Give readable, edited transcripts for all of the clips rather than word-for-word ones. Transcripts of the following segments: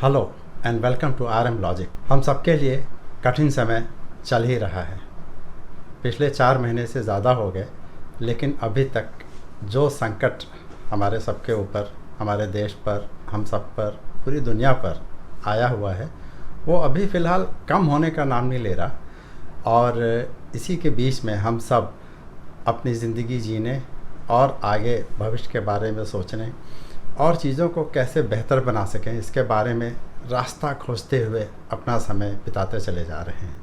Hello and welcome to R M logic. हम सबके लिए कठिन समय चल ही रहा है। पिछले 4 महीने से ज़्यादा हो गए, लेकिन अभी तक जो संकट हमारे सबके ऊपर, हमारे देश पर, हम सब पर, पूरी दुनिया पर आया हुआ है, वो अभी फ़िलहाल कम होने का नाम नहीं ले रहा। और इसी के बीच में हम सब अपनी ज़िंदगी जीने और आगे भविष्य के बारे में सोचने और चीज़ों को कैसे बेहतर बना सकें, इसके बारे में रास्ता खोजते हुए अपना समय बिताते चले जा रहे हैं।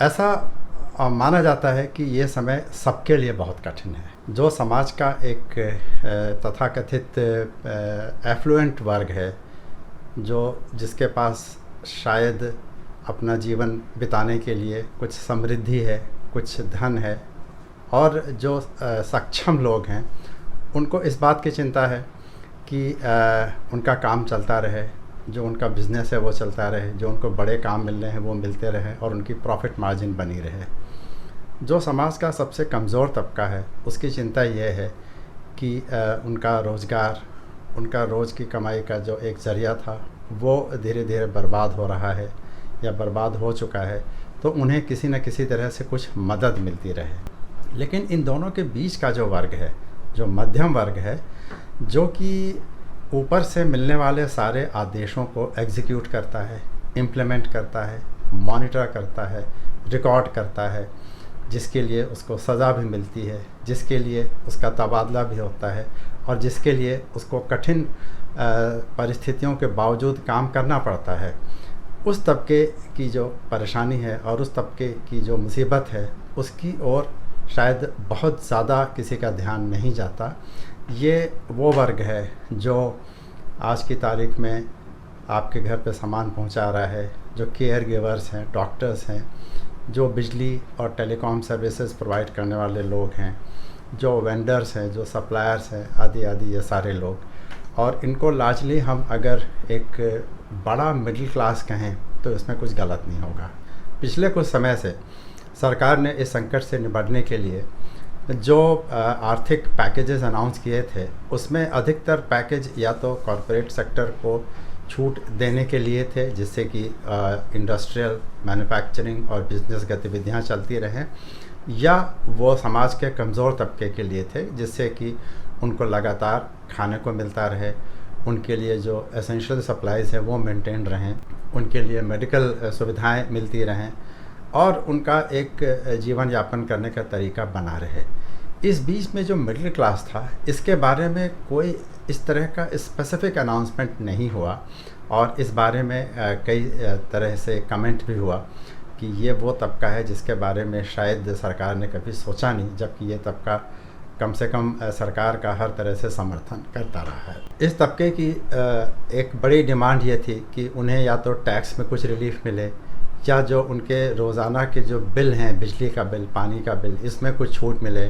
ऐसा माना जाता है कि ये समय सबके लिए बहुत कठिन है। जो समाज का एक तथाकथित एफ्लुएंट वर्ग है, जिसके पास शायद अपना जीवन बिताने के लिए कुछ समृद्धि है, कुछ धन है, और जो सक्षम लोग हैं, उनको इस बात की चिंता है कि उनका काम चलता रहे, जो उनका बिज़नेस है वो चलता रहे, जो उनको बड़े काम मिल रहे हैं वो मिलते रहे और उनकी प्रॉफिट मार्जिन बनी रहे। जो समाज का सबसे कमज़ोर तबका है, उसकी चिंता ये है कि उनका रोज़गार, उनका रोज़ की कमाई का जो एक ज़रिया था वो धीरे धीरे बर्बाद हो रहा है या बर्बाद हो चुका है, तो उन्हें किसी न किसी तरह से कुछ मदद मिलती रहे। लेकिन इन दोनों के बीच का जो वर्ग है, जो मध्यम वर्ग है, जो कि ऊपर से मिलने वाले सारे आदेशों को एग्जीक्यूट करता है, इम्प्लीमेंट करता है, मॉनिटर करता है, रिकॉर्ड करता है, जिसके लिए उसको सज़ा भी मिलती है, जिसके लिए उसका तबादला भी होता है और जिसके लिए उसको कठिन परिस्थितियों के बावजूद काम करना पड़ता है, उस तबके की जो परेशानी है और उस तबके की जो मुसीबत है, उसकी ओर शायद बहुत ज़्यादा किसी का ध्यान नहीं जाता। ये वो वर्ग है जो आज की तारीख में आपके घर पे सामान पहुंचा रहा है, जो केयर गिवर्स हैं, डॉक्टर्स हैं, जो बिजली और टेलीकॉम सर्विसेज प्रोवाइड करने वाले लोग हैं, जो वेंडर्स हैं, जो सप्लायर्स हैं, आदि आदि, ये सारे लोग। और इनको लार्जली हम अगर एक बड़ा मिडिल क्लास कहें तो इसमें कुछ गलत नहीं होगा। पिछले कुछ समय से सरकार ने इस संकट से निपटने के लिए जो आर्थिक पैकेजेस अनाउंस किए थे, उसमें अधिकतर पैकेज या तो कॉरपोरेट सेक्टर को छूट देने के लिए थे, जिससे कि इंडस्ट्रियल, मैन्युफैक्चरिंग और बिजनेस गतिविधियां चलती रहें, या वो समाज के कमज़ोर तबके के लिए थे, जिससे कि उनको लगातार खाने को मिलता रहे, उनके लिए जो एसेंशियल सप्लाईज़ है वो मेंटेन रहें, उनके लिए मेडिकल सुविधाएं मिलती रहें और उनका एक जीवन यापन करने का तरीका बना रहे। इस बीच में जो मिडिल क्लास था, इसके बारे में कोई इस तरह का स्पेसिफिक अनाउंसमेंट नहीं हुआ और इस बारे में कई तरह से कमेंट भी हुआ कि ये वो तबका है जिसके बारे में शायद सरकार ने कभी सोचा नहीं, जबकि ये तबका कम से कम सरकार का हर तरह से समर्थन करता रहा है। इस तबके की एक बड़ी डिमांड ये थी कि उन्हें या तो टैक्स में कुछ रिलीफ मिले, या जो उनके रोज़ाना के जो बिल हैं, बिजली का बिल, पानी का बिल, इसमें कुछ छूट मिले,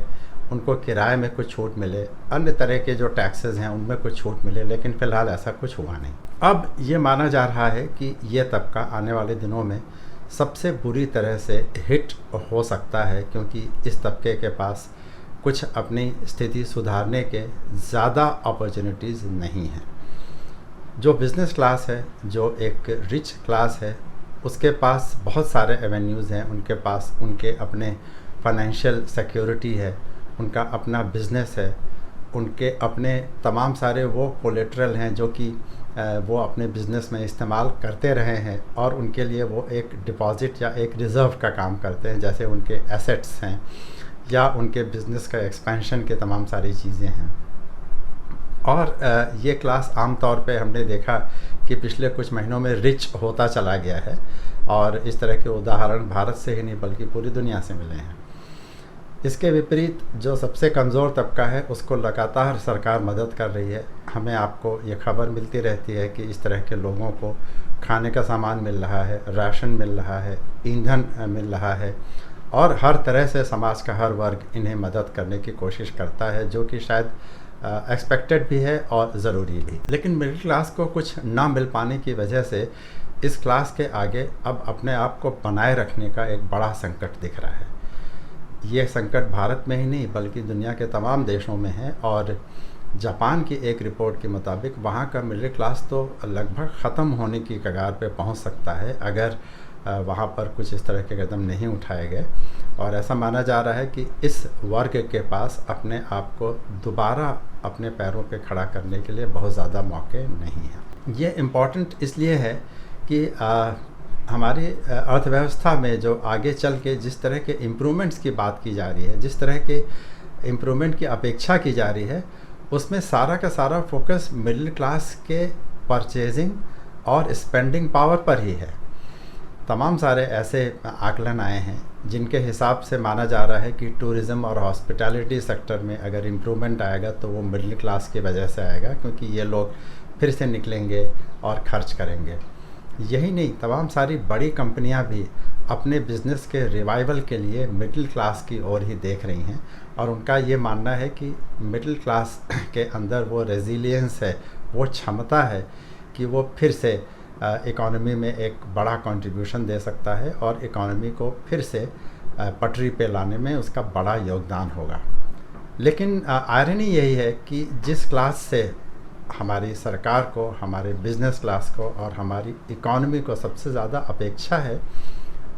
उनको किराए में कुछ छूट मिले, अन्य तरह के जो टैक्सेस हैं उनमें कुछ छूट मिले। लेकिन फ़िलहाल ऐसा कुछ हुआ नहीं। अब ये माना जा रहा है कि ये तबका आने वाले दिनों में सबसे बुरी तरह से हिट हो सकता है, क्योंकि इस तबके के पास कुछ अपनी स्थिति सुधारने के ज़्यादा अपॉर्चुनिटीज़ नहीं हैं। जो बिज़नेस क्लास है, जो एक रिच क्लास है, उसके पास बहुत सारे एवेन्यूज़ हैं, उनके पास उनके अपने फाइनेंशियल सिक्योरिटी है, उनका अपना बिज़नेस है, उनके अपने तमाम सारे वो कोलेटरल हैं जो कि वो अपने बिज़नेस में इस्तेमाल करते रहे हैं और उनके लिए वो एक डिपॉज़िट या एक रिज़र्व का काम करते हैं, जैसे उनके एसेट्स हैं या उनके बिज़नेस का एक्सपेंशन के तमाम सारी चीज़ें हैं। और ये क्लास आम तौर पे हमने देखा कि पिछले कुछ महीनों में रिच होता चला गया है, और इस तरह के उदाहरण भारत से ही नहीं बल्कि पूरी दुनिया से मिले हैं। इसके विपरीत जो सबसे कमज़ोर तबका है, उसको लगातार सरकार मदद कर रही है। हमें आपको ये खबर मिलती रहती है कि इस तरह के लोगों को खाने का सामान मिल रहा है, राशन मिल रहा है, ईंधन मिल रहा है, और हर तरह से समाज का हर वर्ग इन्हें मदद करने की कोशिश करता है, जो कि शायद एक्सपेक्टेड भी है और ज़रूरी भी। लेकिन मिडिल क्लास को कुछ ना मिल पाने की वजह से इस क्लास के आगे अब अपने आप को बनाए रखने का एक बड़ा संकट दिख रहा है। ये संकट भारत में ही नहीं बल्कि दुनिया के तमाम देशों में है, और जापान की एक रिपोर्ट के मुताबिक वहाँ का मिडिल क्लास तो लगभग ख़त्म होने की कगार पे पहुँच सकता है अगर वहाँ पर कुछ इस तरह के कदम नहीं उठाए गए। और ऐसा माना जा रहा है कि इस वर्ग के पास अपने आप को दोबारा अपने पैरों पे खड़ा करने के लिए बहुत ज़्यादा मौके नहीं हैं। ये इम्पॉर्टेंट इसलिए है कि हमारी अर्थव्यवस्था में जो आगे चल के जिस तरह के इम्प्रूवमेंट्स की बात की जा रही है, जिस तरह के इम्प्रूवमेंट की अपेक्षा की जा रही है, उसमें सारा का सारा फोकस मिडिल क्लास के परचेजिंग और स्पेंडिंग पावर पर ही है। तमाम सारे ऐसे आकलन आए हैं जिनके हिसाब से माना जा रहा है कि टूरिज़्म और हॉस्पिटैलिटी सेक्टर में अगर इम्प्रूवमेंट आएगा तो वो मिडिल क्लास की वजह से आएगा, क्योंकि ये लोग फिर से निकलेंगे और खर्च करेंगे। यही नहीं, तमाम सारी बड़ी कंपनियां भी अपने बिज़नेस के रिवाइवल के लिए मिडिल क्लास की ओर ही देख रही हैं और उनका ये मानना है कि मिडिल क्लास के अंदर वो रेजिलियंस है, वो क्षमता है कि वो फिर से इकॉनमी में एक बड़ा कंट्रीब्यूशन दे सकता है और इकॉनमी को फिर से पटरी पे लाने में उसका बड़ा योगदान होगा। लेकिन आयरनी यही है कि जिस क्लास से हमारी सरकार को, हमारे बिज़नेस क्लास को और हमारी इकॉनमी को सबसे ज़्यादा अपेक्षा है,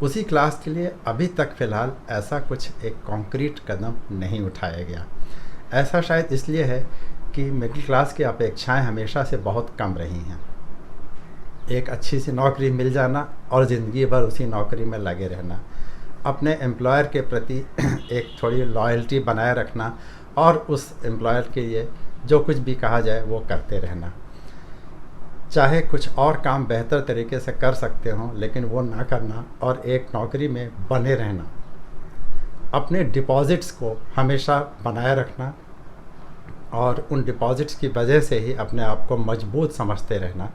उसी क्लास के लिए अभी तक फ़िलहाल ऐसा कुछ एक कॉन्क्रीट कदम नहीं उठाया गया। ऐसा शायद इसलिए है कि मिडिल क्लास की अपेक्षाएं हमेशा से बहुत कम रही हैं। एक अच्छी सी नौकरी मिल जाना और ज़िंदगी भर उसी नौकरी में लगे रहना, अपने एम्प्लॉयर के प्रति एक थोड़ी लॉयल्टी बनाए रखना और उस एम्प्लॉयर के लिए जो कुछ भी कहा जाए वो करते रहना, चाहे कुछ और काम बेहतर तरीके से कर सकते हों लेकिन वो ना करना और एक नौकरी में बने रहना, अपने डिपॉज़िट्स को हमेशा बनाए रखना और उन डिपॉज़िट्स की वजह से ही अपने आप को मजबूत समझते रहना,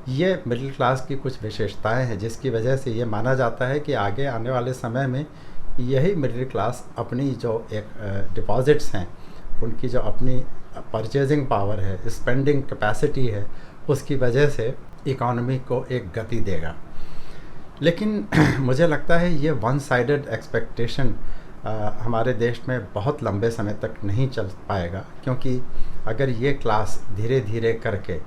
ये मिडिल क्लास की कुछ विशेषताएं हैं जिसकी वजह से ये माना जाता है कि आगे आने वाले समय में यही मिडिल क्लास अपनी जो एक डिपॉज़िट्स हैं, उनकी जो अपनी परचेजिंग पावर है, स्पेंडिंग कैपेसिटी है, उसकी वजह से इकॉनमी को एक गति देगा। लेकिन मुझे लगता है ये वन साइडेड एक्सपेक्टेशन हमारे देश में बहुत लंबे समय तक नहीं चल पाएगा, क्योंकि अगर ये क्लास धीरे धीरे करके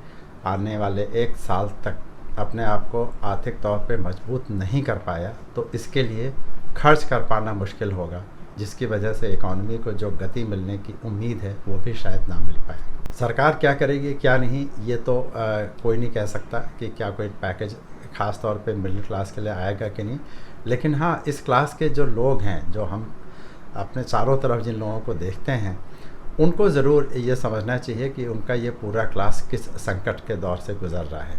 आने वाले 1 साल तक अपने आप को आर्थिक तौर पे मजबूत नहीं कर पाया तो इसके लिए खर्च कर पाना मुश्किल होगा, जिसकी वजह से इकॉनमी को जो गति मिलने की उम्मीद है वो भी शायद ना मिल पाए। सरकार क्या करेगी क्या नहीं, ये तो कोई नहीं कह सकता कि क्या कोई पैकेज ख़ास तौर पे मिडिल क्लास के लिए आएगा कि नहीं। लेकिन हाँ, इस क्लास के जो लोग हैं, जो हम अपने चारों तरफ जिन लोगों को देखते हैं, उनको ज़रूर ये समझना चाहिए कि उनका ये पूरा क्लास किस संकट के दौर से गुज़र रहा है।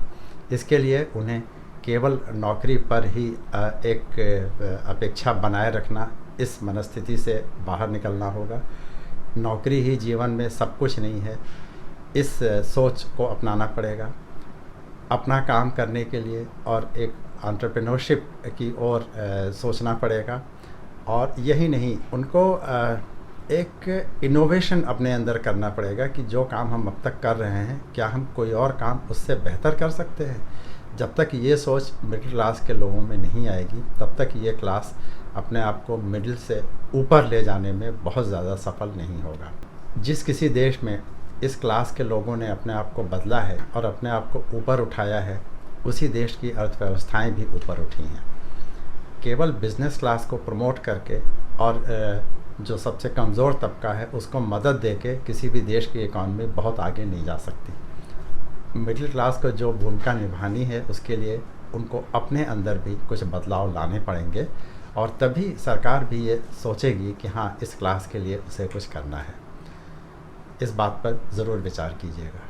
इसके लिए उन्हें केवल नौकरी पर ही एक अपेक्षा बनाए रखना, इस मनस्थिति से बाहर निकलना होगा। नौकरी ही जीवन में सब कुछ नहीं है, इस सोच को अपनाना पड़ेगा। अपना काम करने के लिए और एक एंटरप्रेन्योरशिप की ओर सोचना पड़ेगा। और यही नहीं, उनको एक इनोवेशन अपने अंदर करना पड़ेगा कि जो काम हम अब तक कर रहे हैं, क्या हम कोई और काम उससे बेहतर कर सकते हैं। जब तक ये सोच मिडिल क्लास के लोगों में नहीं आएगी, तब तक ये क्लास अपने आप को मिडिल से ऊपर ले जाने में बहुत ज़्यादा सफल नहीं होगा। जिस किसी देश में इस क्लास के लोगों ने अपने आप को बदला है और अपने आप को ऊपर उठाया है, उसी देश की अर्थव्यवस्थाएं भी ऊपर उठी हैं। केवल बिज़नेस क्लास को प्रमोट करके और जो सबसे कमज़ोर तबका है उसको मदद देके किसी भी देश की इकॉनमी बहुत आगे नहीं जा सकती। मिडिल क्लास को जो भूमिका निभानी है, उसके लिए उनको अपने अंदर भी कुछ बदलाव लाने पड़ेंगे और तभी सरकार भी ये सोचेगी कि हाँ, इस क्लास के लिए उसे कुछ करना है। इस बात पर ज़रूर विचार कीजिएगा।